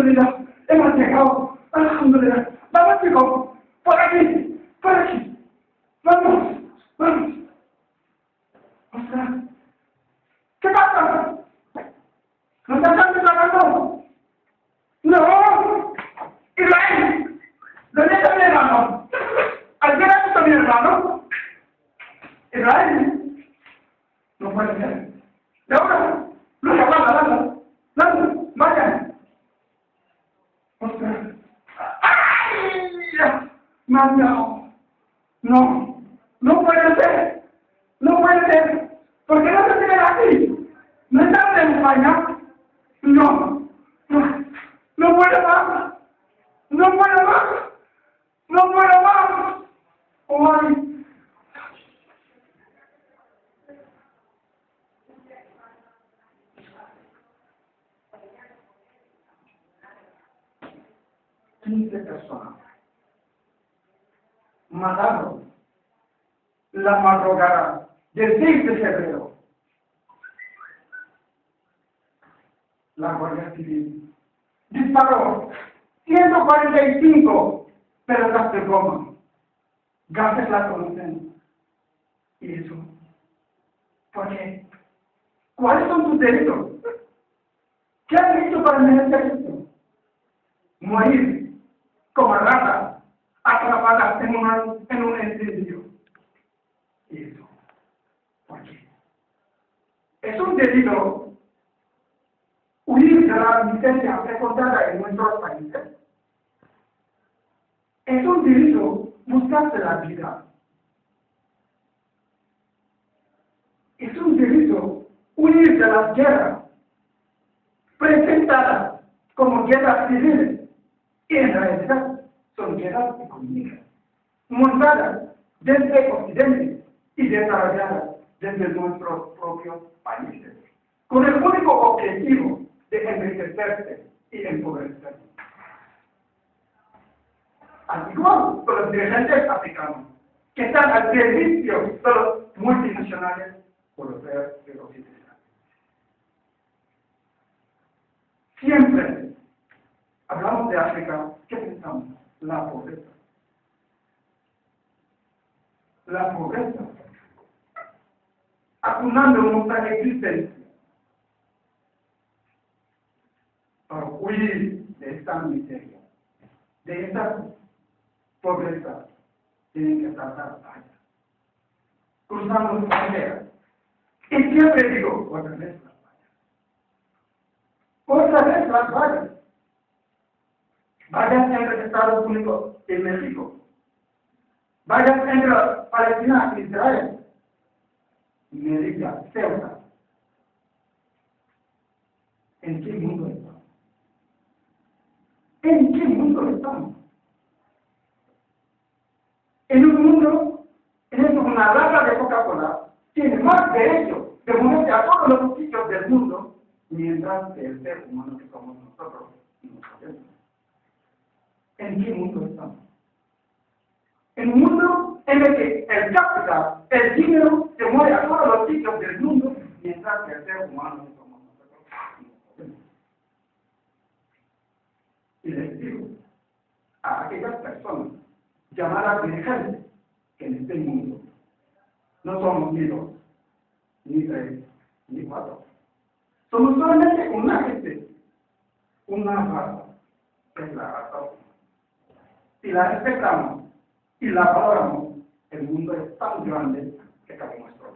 alhamdulillah, hemos llegado, alhamdulillah. Vamos, chicos, por aquí, por aquí. Vamos, vamos. Ostras, ¿qué pasa? ¿No te estás trabajando? ¡No! ¡Israel! ¿Dónde está mi hermano? ¿Alguien ha visto a mi hermano? ¡Israel! No puede ser. ¡De ahora! ¡Lucha, aguanta! ¡Vaya! ¡Ostras! ¡Ay! ¡Manda! ¡No! ¡No puede ser! ¡No puede ser! ¿Por qué no se tiene aquí? ¿No están en España? ¡No! ¡No puedo más! ¡No puedo más! ¡No puedo más! ¡Ay! Quince personas mataron la madrugada del 6 de febrero. La Guardia Civil disparó 145 pelotas de goma. Gases la conocen. ¿Y eso? ¿Por qué? ¿Cuáles son tus delitos? ¿Qué has hecho para merecer esto? Morir como ratas atrapadas en un incendio. ¿Y eso? ¿Por qué? Es un delito huir de la miseria recordada en nuestros países. Es un delito buscarse la vida. Es un delito huir de las guerras presentadas como guerras civiles y en realidad son guerras económicas, montadas desde Occidente y desarrolladas desde nuestros propios países, con el único objetivo de enriquecerse y empobrecerse. Al igual que los dirigentes africanos, que están al servicio de los multinacionales europeos y occidentales. Siempre hablamos de África, ¿qué pensamos? La pobreza. La pobreza. Acunando nuestra existencia para huir de esta miseria, de esta pobreza, tienen que tratar allá, cruzando fronteras. Y siempre digo, otra vez las vallas. Otra vez las vallas. Vallas entre Estados Unidos y México. Vallas entre Palestina e Israel. Melilla, Ceuta. ¿En qué mundo estamos? ¿En qué mundo estamos? En un mundo, en una lata de Coca-Cola, tiene más derecho de moverse a todos los sitios del mundo, mientras que el ser humano que somos nosotros no sabemos. ¿En qué mundo estamos? En un mundo en el que el capital, el dinero, se mueve a todos los sitios del mundo, mientras que el ser humano que somos nosotros no sabemos. Y les digo a aquellas personas llamadas dirigentes que en este mundo no somos ni dos, ni tres, ni cuatro. Somos solamente una gente, una raza, que es la raza humana. Si la respetamos y la valoramos, el mundo es tan grande que cabe nuestro.